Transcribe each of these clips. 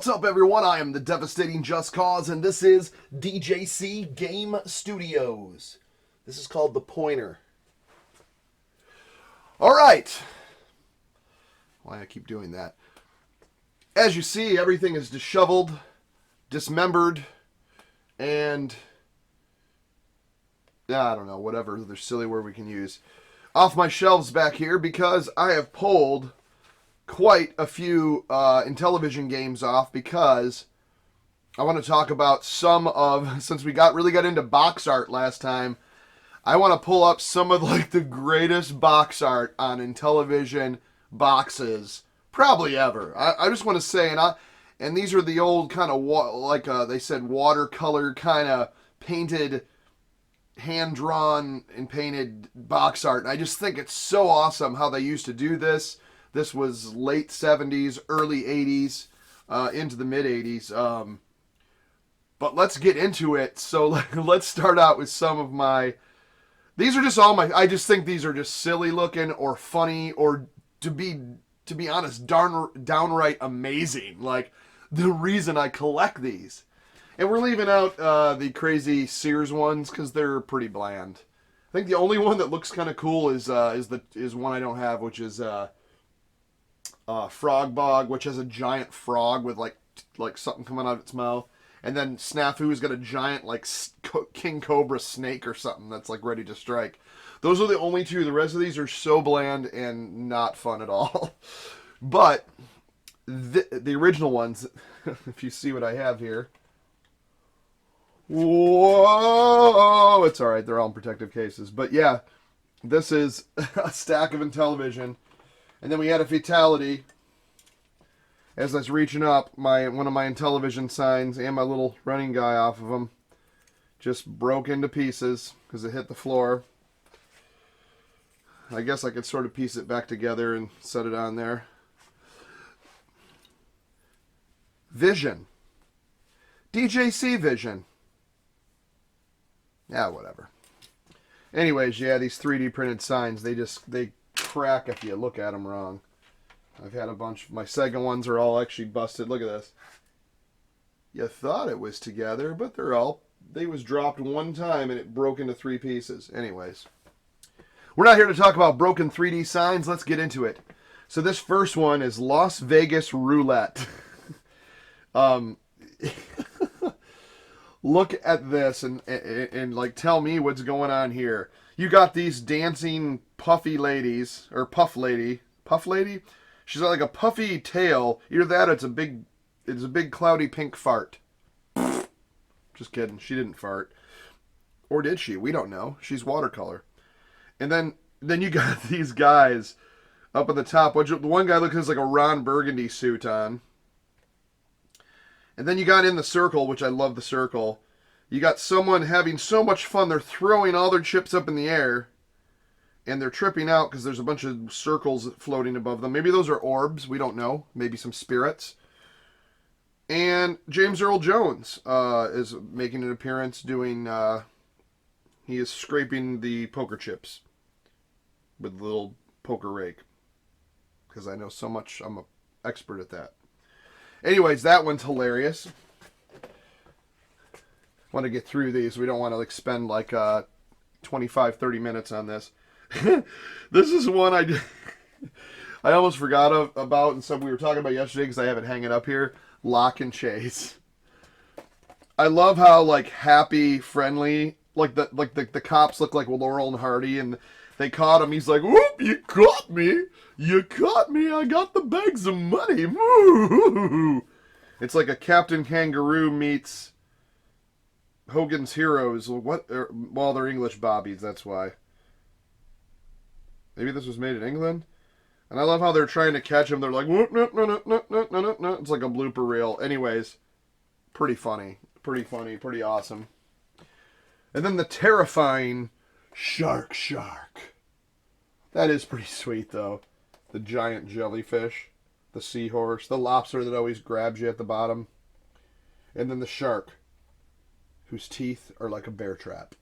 What's up, everyone? I am the devastating Just Cause, and this is DJC Game Studios. This is called The Pointer. Alright. Why I keep doing that. As you see, everything is disheveled, dismembered, and I don't know, whatever other silly word we can use, off my shelves back here because I have pulled quite a few Intellivision games off because I want to talk about some of, since we really got into box art last time, I want to pull up some of like the greatest box art on Intellivision boxes probably ever. I just want to say, and these are the old kind of they said watercolor kind of painted, hand-drawn and painted box art. And I just think it's so awesome how they used to do this. This was late 70s, early 80s, into the mid 80s. But let's get into it. So let's start out with some of my, these are just all my, I just think these are just silly looking or funny or to be honest, downright amazing. Like the reason I collect these. And we're leaving out the crazy Sears ones because they're pretty bland. I think the only one that looks kind of cool is one I don't have, which is Frog Bog, which has a giant frog with like something coming out of its mouth, and then Snafu's got a giant like king cobra snake or something that's like ready to strike. Those are the only two. The rest of these are so bland and not fun at all. But the original ones, if you see what I have here. Whoa! It's alright, they're all in protective cases. But yeah, this is a stack of Intellivision. And then we had a fatality. As I was reaching up, one of my Intellivision signs and my little running guy off of them just broke into pieces because it hit the floor. I guess I could sort of piece it back together and set it on there. Vision. DJC Vision. Yeah, whatever. Anyways, yeah, these 3D printed signs, they crack if you look at them wrong. I've had a bunch. My Sega ones are all actually busted. Look at this. You thought it was together, but they was dropped one time and it broke into 3 pieces. Anyways, we're not here to talk about broken 3D signs. Let's get into it. So this first one is Las Vegas Roulette. Look at this and like tell me what's going on here. You got these dancing puffy ladies, or puff lady. She's got like a puffy tail. Either that or it's a big cloudy pink fart. Just kidding. She didn't fart. Or did she? We don't know. She's watercolor. And then you got these guys up at the top. The one guy looks like a Ron Burgundy suit on. And then you got in the circle, which I love the circle. You got someone having so much fun, they're throwing all their chips up in the air. And they're tripping out because there's a bunch of circles floating above them. Maybe those are orbs. We don't know. Maybe some spirits. And James Earl Jones is making an appearance doing... he is scraping the poker chips with a little poker rake. Because I know so much. I'm an expert at that. Anyways, that one's hilarious. Want to get through these. We don't want to like spend like 25, 30 minutes on this. This is one I almost forgot about and something we were talking about yesterday because I have it hanging up here. Lock and Chase. I love how like happy, friendly, like the cops look like Laurel and Hardy, and they caught him. He's like, "Whoop! You caught me! You caught me! I got the bags of money!" Woo! It's like a Captain Kangaroo meets Hogan's Heroes. Well, they're English bobbies. That's why. Maybe this was made in England. And I love how they're trying to catch him. They're like, no. It's like a blooper reel. Anyways, pretty funny. Pretty awesome. And then the terrifying Shark. That is pretty sweet, though. The giant jellyfish, the seahorse, the lobster that always grabs you at the bottom. And then the shark, whose teeth are like a bear trap.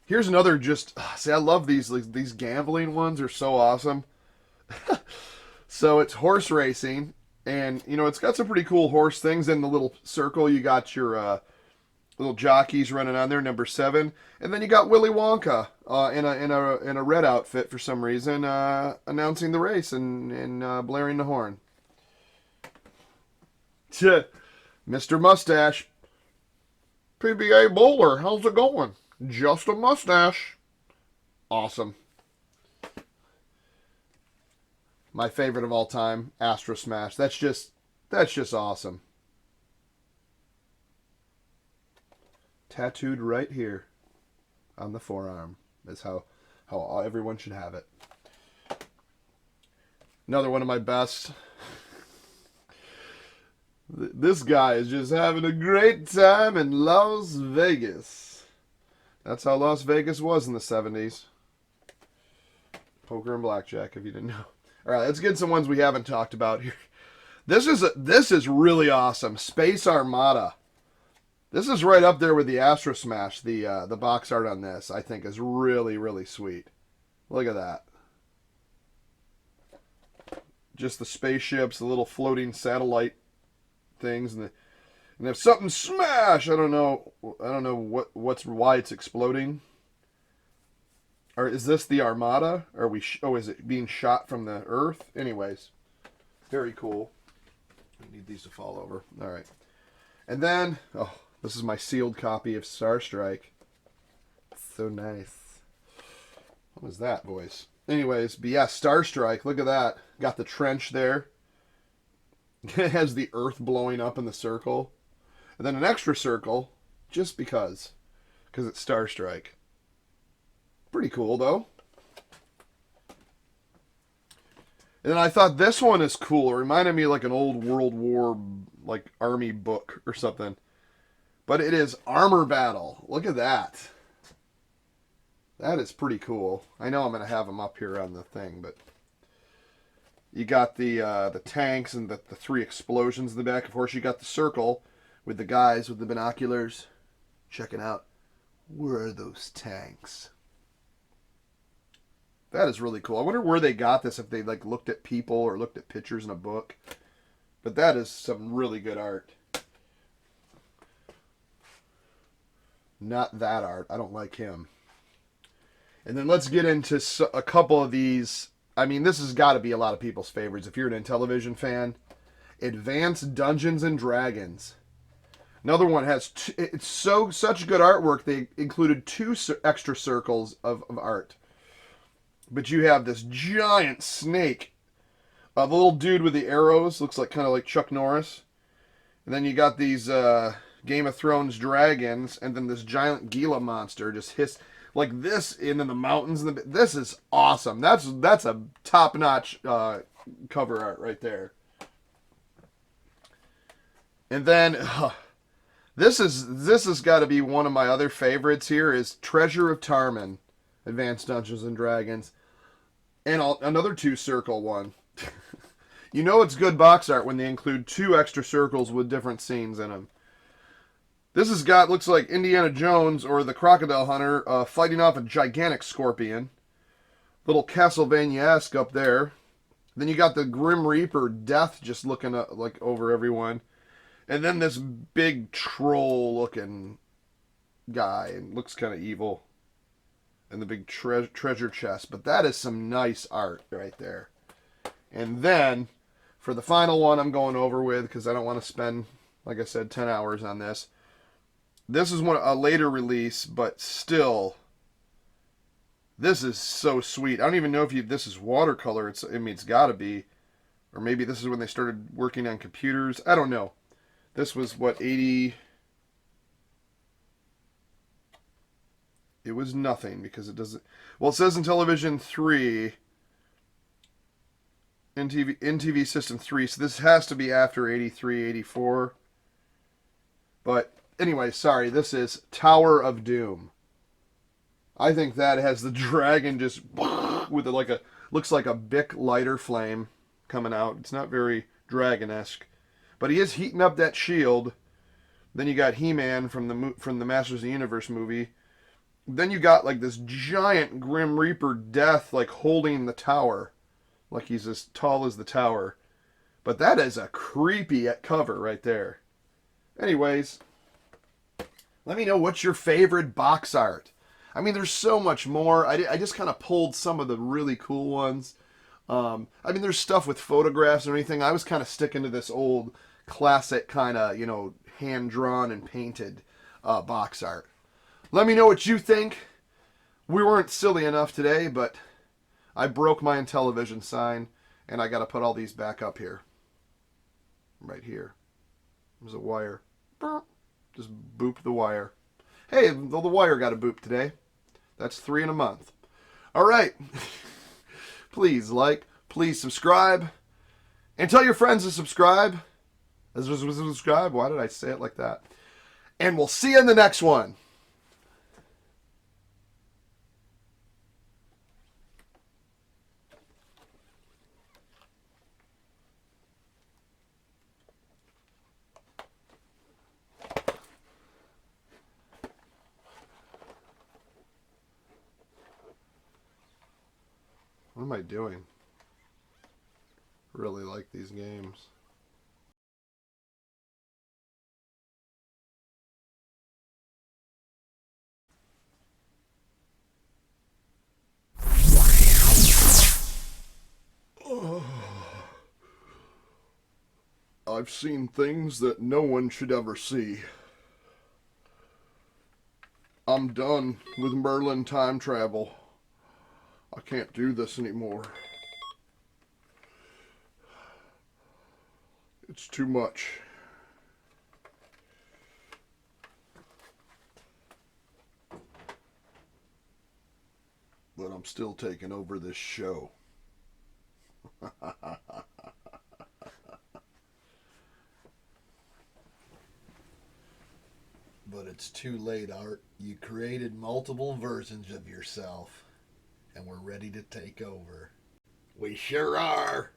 Here's another see, I love these gambling ones. Are so awesome. So it's horse racing, and you know it's got some pretty cool horse things in the little circle. You got your little jockeys running on there, number 7, and then you got Willy Wonka in a red outfit for some reason, announcing the race and blaring the horn. Mr. Mustache, PBA bowler, how's it going? Just a mustache. Awesome. My favorite of all time, Astro Smash. That's just awesome. Tattooed right here on the forearm. That's how everyone should have it. Another one of my best. This guy is just having a great time in Las Vegas. That's how Las Vegas was in the 70s. Poker and blackjack, if you didn't know. All right, let's get some ones we haven't talked about here. This is really awesome. Space Armada. This is right up there with the Astro Smash. The box art on this, I think, is really, really sweet. Look at that. Just the spaceships, the little floating satellite things, and if something smash, I don't know why it's exploding. Or is this the Armada? Or is it being shot from the Earth? Anyways, very cool. I need these to fall over. All right, and then this is my sealed copy of Star Strike. So nice. What was that voice? Anyways, but yeah, Star Strike. Look at that. Got the trench there. It has the Earth blowing up in the circle. And then an extra circle, just because it's Star Strike. Pretty cool, though. And then I thought this one is cool. It reminded me of like an old World War like army book or something. But it is Armor Battle. Look at that. That is pretty cool. I know I'm going to have them up here on the thing, but you got the tanks and the 3 explosions in the back. Of course, you got the circle with the guys with the binoculars checking out. Where are those tanks? That is really cool. I wonder where they got this, if they like looked at people or looked at pictures in a book. But that is some really good art. Not that art. I don't like him. And then let's get into a couple of these. I mean, this has got to be a lot of people's favorites. If you're an Intellivision fan, Advanced Dungeons and Dragons. Another one has it's such good artwork. They included 2 extra circles of art. But you have this giant snake, the little dude with the arrows, looks like kind of like Chuck Norris. And then you got these Game of Thrones dragons, and then this giant Gila monster just hiss like this in the mountains. This is awesome. That's a top-notch cover art right there. And then this has got to be one of my other favorites here is Treasure of Tarman, Advanced Dungeons and Dragons, and another 2-circle one. You know it's good box art when they include 2 extra circles with different scenes in them. This has got, looks like Indiana Jones or the Crocodile Hunter fighting off a gigantic scorpion. Little Castlevania-esque up there. Then you got the Grim Reaper Death just looking like over everyone. And then this big troll-looking guy. And looks kind of evil. And the big treasure chest. But that is some nice art right there. And then, for the final one I'm going over with, because I don't want to spend, like I said, 10 hours on this. This is a later release, but still, this is so sweet. I don't even know if this is watercolor. It's got to be. Or maybe this is when they started working on computers. I don't know. This was, what, 80... It was nothing, because it doesn't... Well, it says Intellivision 3... NTV System 3, so this has to be after 83, 84. But anyway, sorry, this is Tower of Doom. I think that has the dragon just with looks like a Bic lighter flame coming out. It's not very dragon-esque, but he is heating up that shield. Then you got He-Man from the Masters of the Universe movie. Then you got like this giant Grim Reaper Death like holding the tower. like he's as tall as the tower. But that is a creepy cover right there. Anyways, let me know what's your favorite box art. I mean, there's so much more. I just kind of pulled some of the really cool ones. I mean, there's stuff with photographs or anything. I was kind of sticking to this old classic kind of, you know, hand-drawn and painted box art. Let me know what you think. We weren't silly enough today, but I broke my INTELLIVISION sign, and I got to put all these back up here. Right here. There's a wire. Just booped the wire. Hey, the wire got a boop today. That's 3 in a month. All right. Please like, please subscribe, and tell your friends to subscribe. Subscribe. Why did I say it like that? And we'll see you in the next one. What am I doing? Really like these games. I've seen things that no one should ever see. I'm done with Merlin time travel. I can't do this anymore. It's too much. But I'm still taking over this show. But it's too late, Art. You created multiple versions of yourself, and we're ready to take over. We sure are.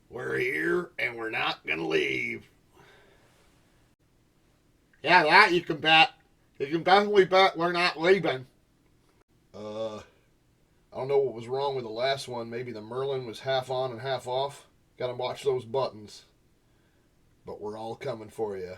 We're here, and we're not gonna leave. Yeah, that you can bet. You can definitely bet we're not leaving. I don't know what was wrong with the last one. Maybe the Merlin was half on and half off. Gotta watch those buttons. But we're all coming for you.